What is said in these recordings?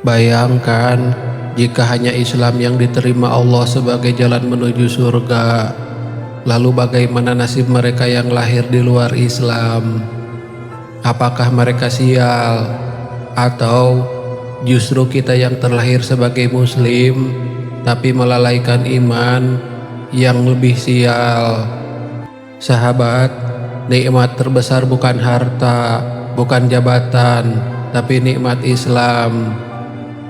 Bayangkan jika hanya Islam yang diterima Allah sebagai jalan menuju surga, lalu bagaimana nasib mereka yang lahir di luar Islam? Apakah mereka sial? Atau justru kita yang terlahir sebagai Muslim tapi melalaikan iman yang lebih sial? Sahabat, nikmat terbesar bukan harta, bukan jabatan, tapi nikmat Islam.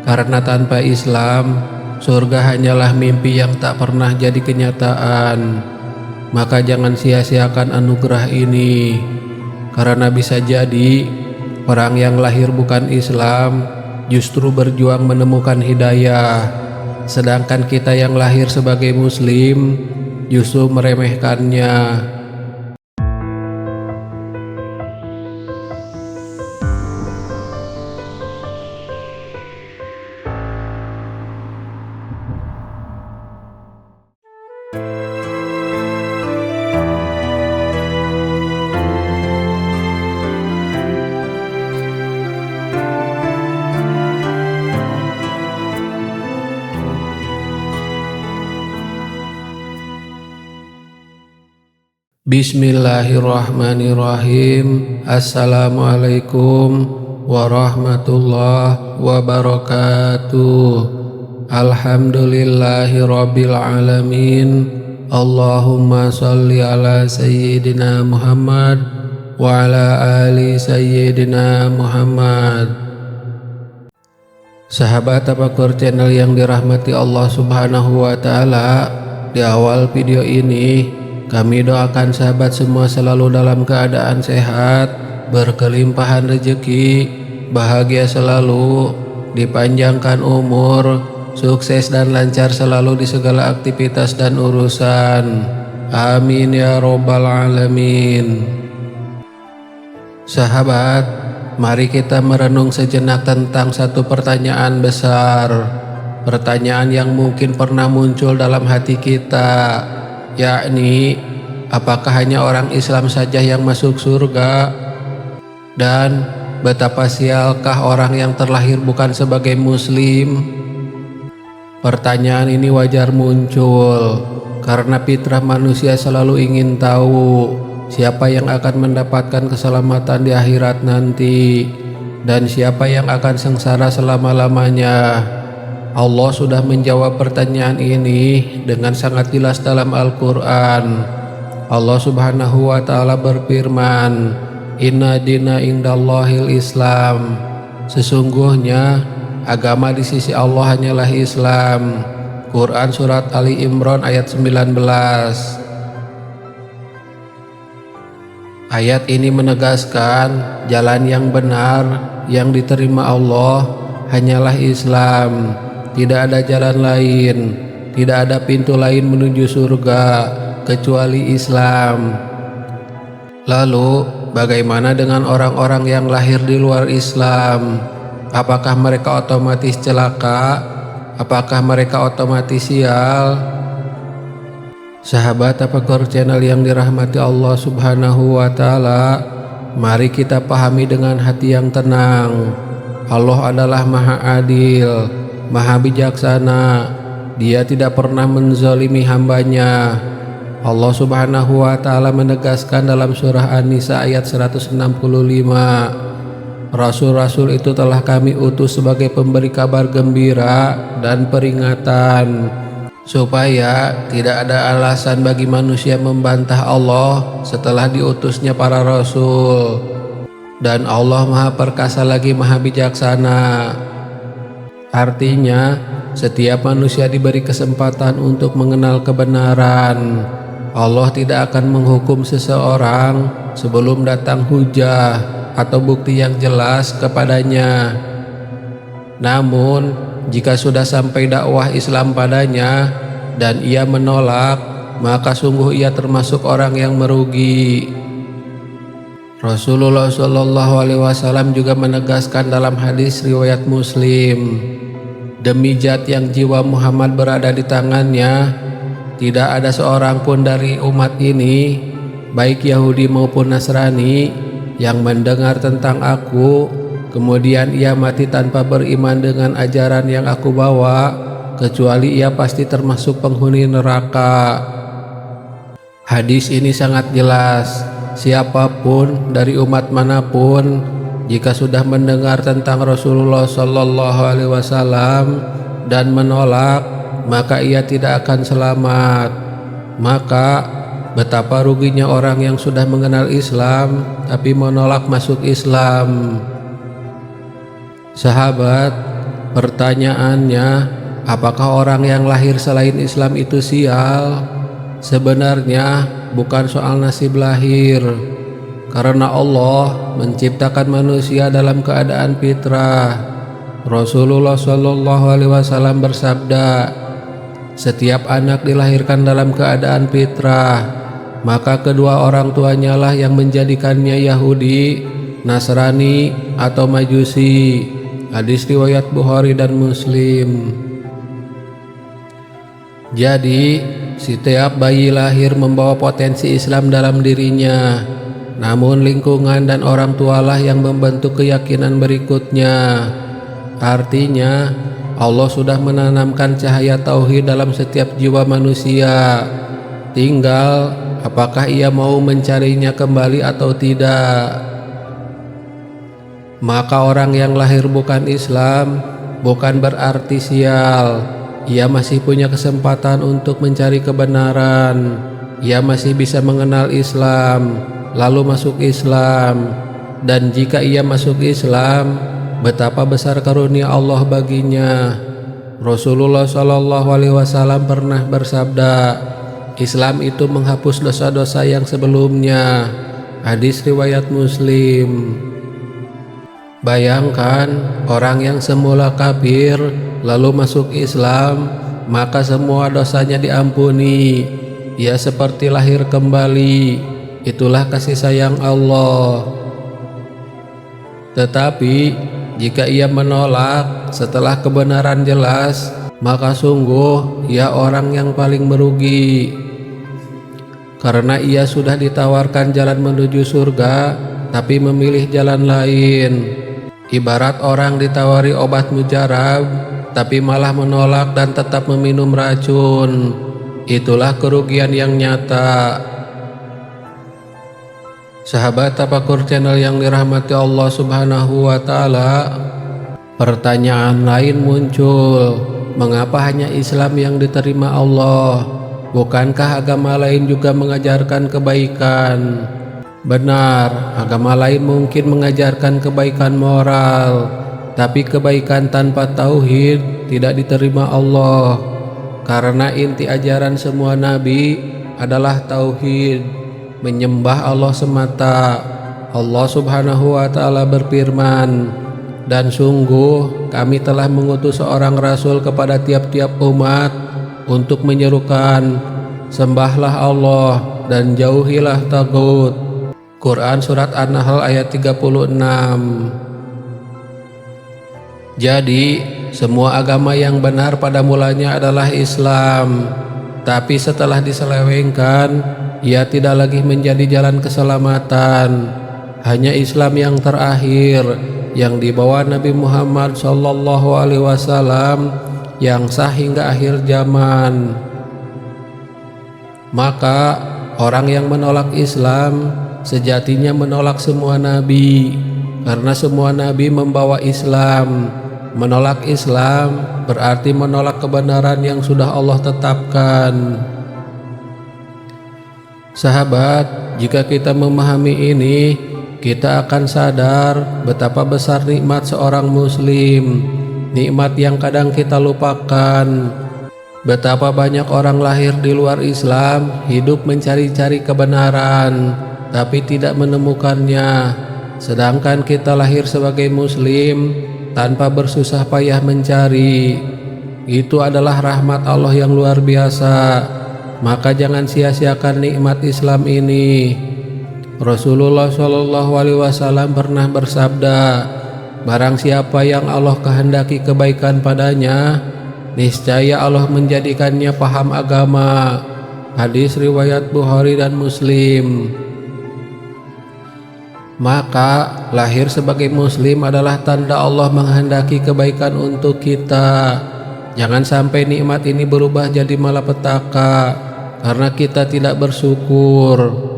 Karena tanpa Islam, surga hanyalah mimpi yang tak pernah jadi kenyataan. Maka jangan sia-siakan anugerah ini, karena bisa jadi orang yang lahir bukan Islam justru berjuang menemukan hidayah, sedangkan kita yang lahir sebagai Muslim justru meremehkannya. Bismillahirrahmanirrahim. Assalamualaikum warahmatullahi wabarakatuh. Alhamdulillahirabbil alamin. Allahumma shalli ala sayyidina Muhammad wa ala ali sayyidina Muhammad. Sahabat Tafakur channel yang dirahmati Allah Subhanahu wa taala, di awal video ini kami doakan sahabat semua selalu dalam keadaan sehat, berkelimpahan rezeki, bahagia selalu, dipanjangkan umur, sukses dan lancar selalu di segala aktivitas dan urusan. Amin ya robbal alamin. Sahabat, mari kita merenung sejenak tentang satu pertanyaan besar. Pertanyaan yang mungkin pernah muncul dalam hati kita, yakni apakah hanya orang Islam saja yang masuk surga? Dan betapa sialkah orang yang terlahir bukan sebagai Muslim? Pertanyaan ini wajar muncul karena fitrah manusia selalu ingin tahu siapa yang akan mendapatkan keselamatan di akhirat nanti dan siapa yang akan sengsara selama-lamanya. Allah sudah menjawab pertanyaan ini dengan sangat jelas dalam Al-Quran. Allah Subhanahu wa ta'ala berfirman, Inna dina indallahil Islam. Sesungguhnya agama di sisi Allah hanyalah Islam. Quran surat Ali Imran ayat 19. Ayat ini menegaskan jalan yang benar yang diterima Allah hanyalah Islam. Tidak ada jalan lain, tidak ada pintu lain menuju surga kecuali Islam. Lalu, bagaimana dengan orang-orang yang lahir di luar Islam? Apakah mereka otomatis celaka? Apakah mereka otomatis sial? Sahabat Tafakur channel yang dirahmati Allah Subhanahu wa ta'ala, mari kita pahami dengan hati yang tenang. Allah adalah Maha Adil, Maha Bijaksana. Dia tidak pernah menzalimi hambanya. Allah Subhanahu wa ta'ala menegaskan dalam surah An-Nisa ayat 165, Rasul-rasul itu telah kami utus sebagai pemberi kabar gembira dan peringatan, supaya tidak ada alasan bagi manusia membantah Allah setelah diutusnya para rasul. Dan Allah Maha Perkasa lagi Maha Bijaksana. Artinya, setiap manusia diberi kesempatan untuk mengenal kebenaran. Allah tidak akan menghukum seseorang sebelum datang hujah atau bukti yang jelas kepadanya. Namun, jika sudah sampai dakwah Islam padanya dan ia menolak, maka sungguh ia termasuk orang yang merugi. Rasulullah SAW juga menegaskan dalam hadis riwayat Muslim, demi zat yang jiwa Muhammad berada di tangannya, tidak ada seorang pun dari umat ini, baik Yahudi maupun Nasrani, yang mendengar tentang aku kemudian ia mati tanpa beriman dengan ajaran yang aku bawa, kecuali ia pasti termasuk penghuni neraka. Hadis ini sangat jelas. Siapapun dari umat manapun, jika sudah mendengar tentang Rasulullah Shallallahu Alaihi Wasallam dan menolak, maka ia tidak akan selamat. Maka betapa ruginya orang yang sudah mengenal Islam tapi menolak masuk Islam. Sahabat, pertanyaannya, apakah orang yang lahir selain Islam itu sial? Sebenarnya bukan soal nasib lahir, karena Allah menciptakan manusia dalam keadaan fitrah. Rasulullah Shallallahu Alaihi Wasallam bersabda, setiap anak dilahirkan dalam keadaan fitrah, maka kedua orang tuanya lah yang menjadikannya Yahudi, Nasrani, atau Majusi. Hadis riwayat Bukhari dan Muslim. Jadi, setiap bayi lahir membawa potensi Islam dalam dirinya, namun lingkungan dan orang tualah yang membentuk keyakinan berikutnya. Artinya, Allah sudah menanamkan cahaya tauhid dalam setiap jiwa manusia. Tinggal apakah ia mau mencarinya kembali atau tidak. Maka orang yang lahir bukan Islam bukan berarti sial. Ia masih punya kesempatan untuk mencari kebenaran. Ia masih bisa mengenal Islam, lalu masuk Islam. Dan jika ia masuk Islam, betapa besar karunia Allah baginya. Rasulullah Shallallahu Alaihi Wasallam pernah bersabda, Islam itu menghapus dosa-dosa yang sebelumnya. Hadis riwayat Muslim. Bayangkan orang yang semula kafir lalu masuk Islam, maka semua dosanya diampuni. Ia seperti lahir kembali. Itulah kasih sayang Allah. Tetapi jika ia menolak setelah kebenaran jelas, maka sungguh ia orang yang paling merugi. Karena ia sudah ditawarkan jalan menuju surga, tapi memilih jalan lain. Ibarat orang ditawari obat mujarab, tapi malah menolak dan tetap meminum racun. Itulah kerugian yang nyata. Sahabat Tafakur Channel yang dirahmati Allah Subhanahu wa Ta'ala, pertanyaan lain muncul. Mengapa hanya Islam yang diterima Allah? Bukankah agama lain juga mengajarkan kebaikan? Benar, agama lain mungkin mengajarkan kebaikan moral, tapi kebaikan tanpa tauhid tidak diterima Allah. Karena inti ajaran semua nabi adalah tauhid, menyembah Allah semata. Allah Subhanahu wa Ta'ala berfirman, dan sungguh kami telah mengutus seorang rasul kepada tiap-tiap umat untuk menyerukan, sembahlah Allah dan jauhilah tagut. Quran Surat An-Nahl ayat 36. Jadi, semua agama yang benar pada mulanya adalah Islam, tapi setelah diselewengkan, ia tidak lagi menjadi jalan keselamatan. Hanya Islam yang terakhir, yang dibawa Nabi Muhammad Shallallahu Alaihi Wasallam, yang sah hingga akhir zaman. Maka orang yang menolak Islam sejatinya menolak semua nabi, karena semua nabi membawa Islam. Menolak Islam berarti menolak kebenaran yang sudah Allah tetapkan. Sahabat, jika kita memahami ini, kita akan sadar betapa besar nikmat seorang muslim, nikmat yang kadang kita lupakan. Betapa banyak orang lahir di luar Islam, hidup mencari-cari kebenaran, tapi tidak menemukannya. Sedangkan kita lahir sebagai muslim tanpa bersusah payah mencari. Itu adalah rahmat Allah yang luar biasa. Maka jangan sia-siakan nikmat Islam ini. Rasulullah Shallallahu Alaihi Wasallam pernah bersabda, barang siapa yang Allah kehendaki kebaikan padanya, niscaya Allah menjadikannya paham agama. Hadis riwayat Bukhari dan Muslim. Maka lahir sebagai muslim adalah tanda Allah menghendaki kebaikan untuk kita. Jangan sampai nikmat ini berubah jadi malapetaka karena kita tidak bersyukur.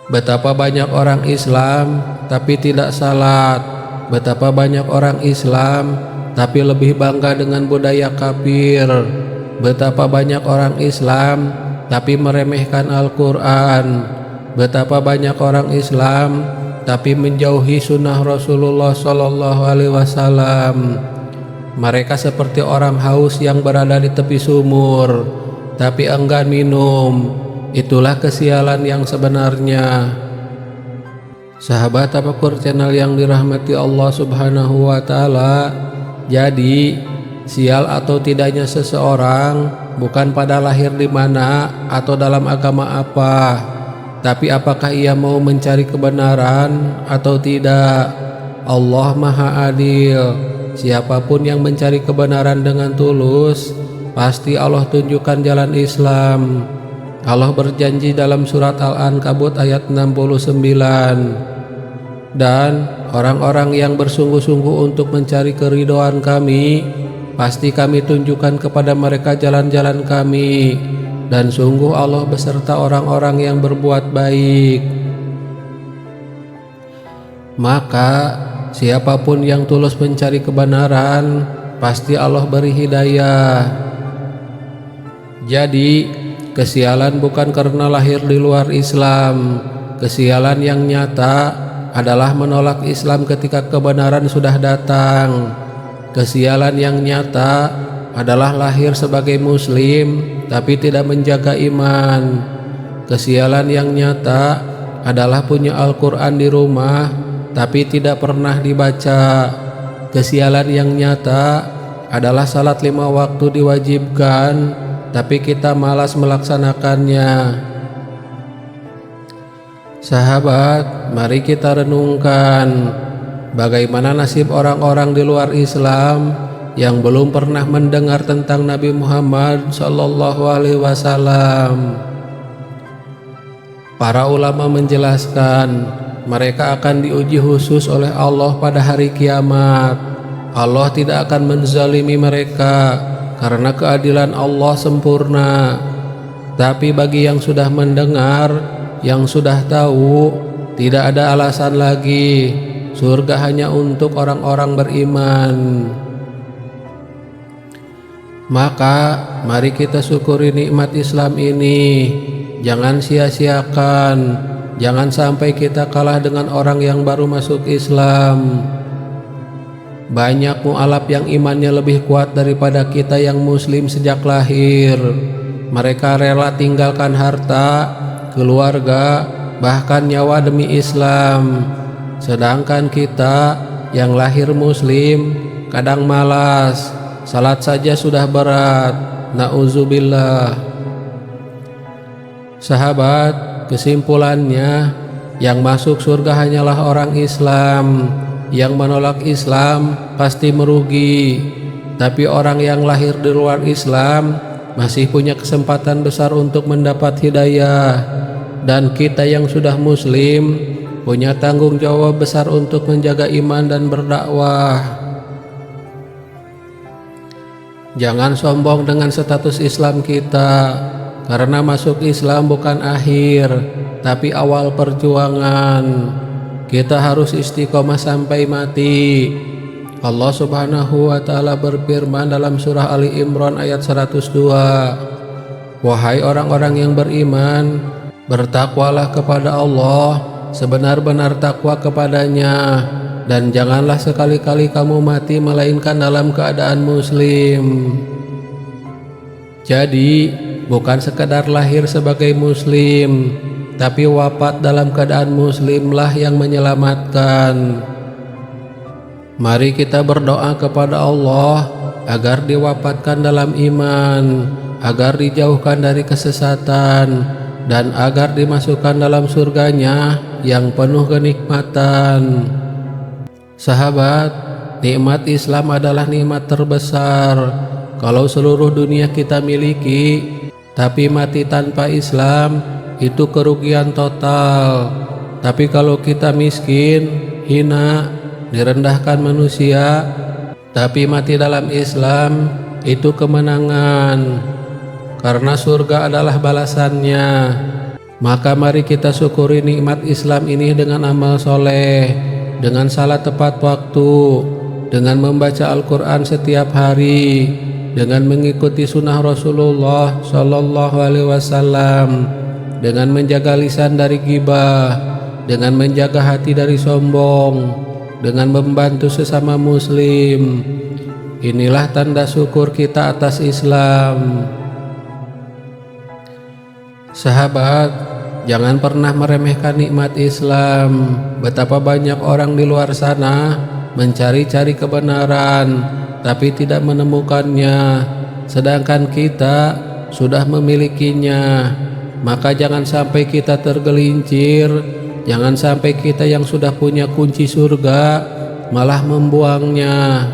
Betapa banyak orang Islam tapi tidak salat. Betapa banyak orang Islam tapi lebih bangga dengan budaya kafir. Betapa banyak orang Islam tapi meremehkan Al-Quran. Betapa banyak orang Islam tapi menjauhi sunnah Rasulullah Sallallahu Alaihi Wasallam. Mereka seperti orang haus yang berada di tepi sumur tapi enggan minum. Itulah kesialan yang sebenarnya. Sahabat Tafakur Channel yang dirahmati Allah Subhanahu wa Ta'ala, jadi sial atau tidaknya seseorang bukan pada lahir di mana atau dalam agama apa, tapi apakah ia mau mencari kebenaran atau tidak. Allah Maha Adil. Siapapun yang mencari kebenaran dengan tulus, pasti Allah tunjukkan jalan Islam. Allah berjanji dalam surat Al-Ankabut ayat 69, dan orang-orang yang bersungguh-sungguh untuk mencari keridhaan kami, pasti kami tunjukkan kepada mereka jalan-jalan kami, dan sungguh Allah beserta orang-orang yang berbuat baik. Maka siapapun yang tulus mencari kebenaran, pasti Allah beri hidayah. Jadi kesialan bukan karena lahir di luar Islam. Kesialan yang nyata adalah menolak Islam ketika kebenaran sudah datang. Kesialan yang nyata adalah lahir sebagai muslim tapi tidak menjaga iman. Kesialan yang nyata adalah punya Al-Quran di rumah tapi tidak pernah dibaca. Kesialan yang nyata adalah salat 5 waktu diwajibkan tapi kita malas melaksanakannya. Sahabat, mari kita renungkan bagaimana nasib orang-orang di luar Islam yang belum pernah mendengar tentang Nabi Muhammad Sallallahu Alaihi Wasallam. Para ulama menjelaskan mereka akan diuji khusus oleh Allah pada hari kiamat. Allah tidak akan menzalimi mereka karena keadilan Allah sempurna. Tapi bagi yang sudah mendengar, yang sudah tahu, tidak ada alasan lagi. Surga hanya untuk orang-orang beriman. Maka mari kita syukuri nikmat Islam ini. Jangan sia-siakan. Jangan sampai kita kalah dengan orang yang baru masuk Islam. Banyak mu'alaf yang imannya lebih kuat daripada kita yang muslim sejak lahir. Mereka rela tinggalkan harta, keluarga, bahkan nyawa demi Islam. Sedangkan kita yang lahir muslim kadang malas, salat saja sudah berat. Na'udzubillah. Sahabat, kesimpulannya, yang masuk surga hanyalah orang Islam. Yang menolak Islam pasti merugi. Tapi orang yang lahir di luar Islam masih punya kesempatan besar untuk mendapat hidayah. Dan kita yang sudah muslim punya tanggung jawab besar untuk menjaga iman dan berdakwah. Jangan sombong dengan status Islam kita, karena masuk Islam bukan akhir, tapi awal perjuangan. Kita harus istiqomah sampai mati. Allah Subhanahu wa Ta'ala berfirman dalam surah Ali Imran ayat 102, wahai orang-orang yang beriman, bertakwalah kepada Allah sebenar-benar takwa kepadanya, dan janganlah sekali-kali kamu mati melainkan dalam keadaan muslim. Jadi bukan sekedar lahir sebagai muslim, tapi wafat dalam keadaan muslimlah yang menyelamatkan. Mari kita berdoa kepada Allah agar diwafatkan dalam iman, agar dijauhkan dari kesesatan, dan agar dimasukkan dalam surganya yang penuh kenikmatan. Sahabat, nikmat Islam adalah nikmat terbesar. Kalau seluruh dunia kita miliki, tapi mati tanpa Islam, itu kerugian total. Tapi kalau kita miskin, hina, direndahkan manusia, tapi mati dalam Islam, itu kemenangan. Karena surga adalah balasannya. Maka mari kita syukuri nikmat Islam ini dengan amal soleh, dengan salat tepat waktu, dengan membaca Al-Quran setiap hari, dengan mengikuti sunnah Rasulullah Sallallahu Alaihi Wasallam, dengan menjaga lisan dari ghibah, dengan menjaga hati dari sombong, dengan membantu sesama muslim. Inilah tanda syukur kita atas Islam. Sahabat, jangan pernah meremehkan nikmat Islam. Betapa banyak orang di luar sana mencari-cari kebenaran, tapi tidak menemukannya, sedangkan kita sudah memilikinya. Maka jangan sampai kita tergelincir, jangan sampai kita yang sudah punya kunci surga malah membuangnya.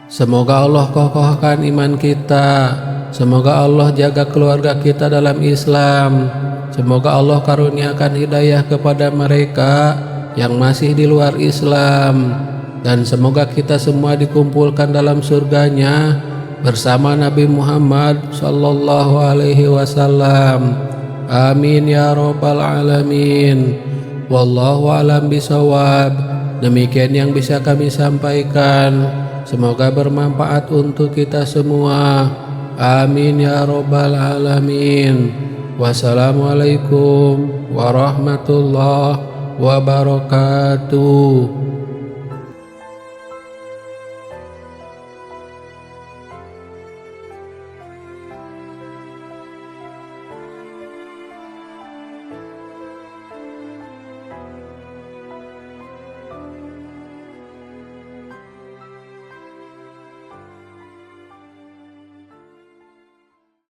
Semoga Allah kokohkan iman kita, semoga Allah jaga keluarga kita dalam Islam, semoga Allah karuniakan hidayah kepada mereka yang masih di luar Islam, dan semoga kita semua dikumpulkan dalam surganya bersama Nabi Muhammad Sallallahu Alaihi Wasallam. Amin ya Rabbal Alamin. Wallahu alam bisawab. Demikian yang bisa kami sampaikan. Semoga bermanfaat untuk kita semua. Amin ya Rabbal Alamin. Wassalamualaikum warahmatullahi wabarakatuh.